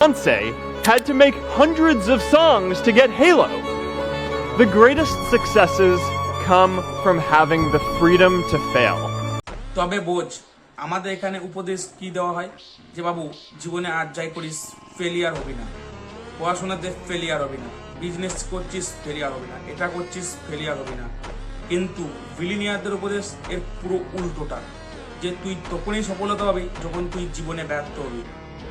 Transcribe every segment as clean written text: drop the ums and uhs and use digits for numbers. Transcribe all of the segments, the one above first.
Beyoncé had to make hundreds of songs to get Halo. The greatest successes come from having the freedom to fail. তবে বোঝ, আমাদের এখানে উপদেশ কি দেওয়া হয় যে বাবু জীবনে আর যাই করিস ফেলিয়ার হবি না, পড়াশোনাতে ফেলিয়ার হবি না, বিজনেস করছিস ফেলিয়ার হবি না, এটা করছিস ফেলিয়ার হবি না। কিন্তু বিলিনিয়ারদের উপদেশ এর পুরো উল্টোটা, যে তুই তখনই সফলতা পাবি যখন তুই জীবনে ব্যর্থ হবি,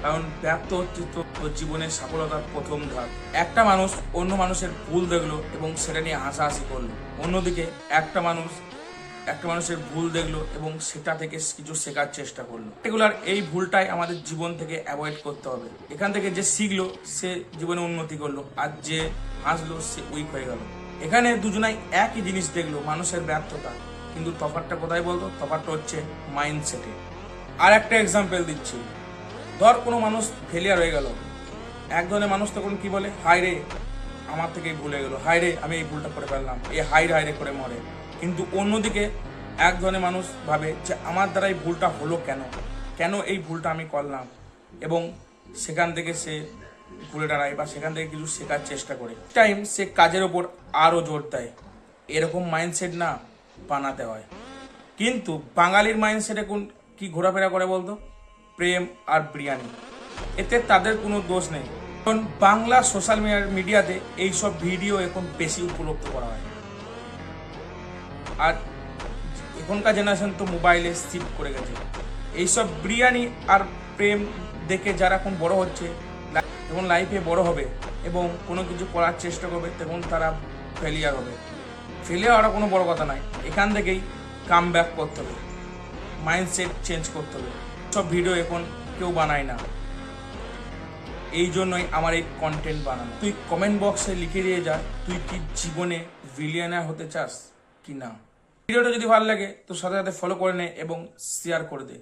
কারণ ব্যর্থ হচ্ছে তোর জীবনের সফলতার প্রথম ধাপ। একটা মানুষ অন্য মানুষের ভুল দেখলো এবং সেটা নিয়ে হাসাহাসি করলো, অন্যদিকে একটা মানুষের ভুল দেখলো এবং সেটা থেকে কিছু শেখার চেষ্টা করলো। রেগুলার এই ভুলটাই আমাদের জীবন থেকে অ্যাভয়েড করতে হবে। এখান থেকে যে শিখলো সে জীবনে উন্নতি করলো, আর যে হাসলো সে উইক হয়ে গেল। এখানে দুজনাই একই জিনিস দেখলো, মানুষের ব্যর্থতা, কিন্তু তফাৎটা কোথায় বলতো? তফাৎটা হচ্ছে মাইন্ডসেটে। আর একটা এক্সাম্পল দিচ্ছি, ধর কোনো মানুষ ফেলিয়ার হয়ে গেল, এক ধরনের মানুষ তখন কি বলে, হায় রে আমার থেকেই ভুলে গেলো, হায় রে আমি এই ভুলটা করে ফেললাম, এই হায় রে করে মরে। কিন্তু অন্যদিকে এক ধরনের মানুষ ভাবে যে আমার দ্বারা এই ভুলটা হলো কেন এই ভুলটা আমি করলাম, এবং সেখান থেকে সে ঘুরে দাঁড়ায় বা সেখান থেকে কিছু শেখার চেষ্টা করে। টাইম সে কাজের ওপর আরও জোর দেয়। এরকম মাইন্ডসেট না বানাতে হয়। কিন্তু বাঙালির মাইন্ডসেটে কি ঘোরাফেরা করে বলতো? প্রেম আর বিরিয়ানি। এতে তাদের কোনো দোষ নেই, কারণ বাংলা সোশ্যাল মিডিয়াতে এইসব ভিডিও এখন বেশি উপলব্ধ করা হয়। আর এখনকার জেনারেশন তো মোবাইলে শিফট করে গেছে। এইসব বিরিয়ানি আর প্রেম দেখে যারা এখন বড় হচ্ছে, যখন লাইফে বড় হবে এবং কোনো কিছু করার চেষ্টা করবে, তখন তারা ফেলিয়ার হবে। ফেলিয়ার হওয়াটা কোনো বড় কথা নয়, এখান থেকেই কাম ব্যাক করতে হবে, মাইন্ডসেট চেঞ্জ করতে হবে। সব ভিডিও এখন কেউ বানায় না, এই জন্যই আমার এই কন্টেন্ট বানানো। তুই কমেন্ট বক্সে লিখে দিয়ে যা, তুই কি জীবনে বিলিয়নার হতে চাস কি না। ভিডিওটা যদি ভালো লাগে তো সাথে সাথে ফলো করে নে এবং শেয়ার করে দে।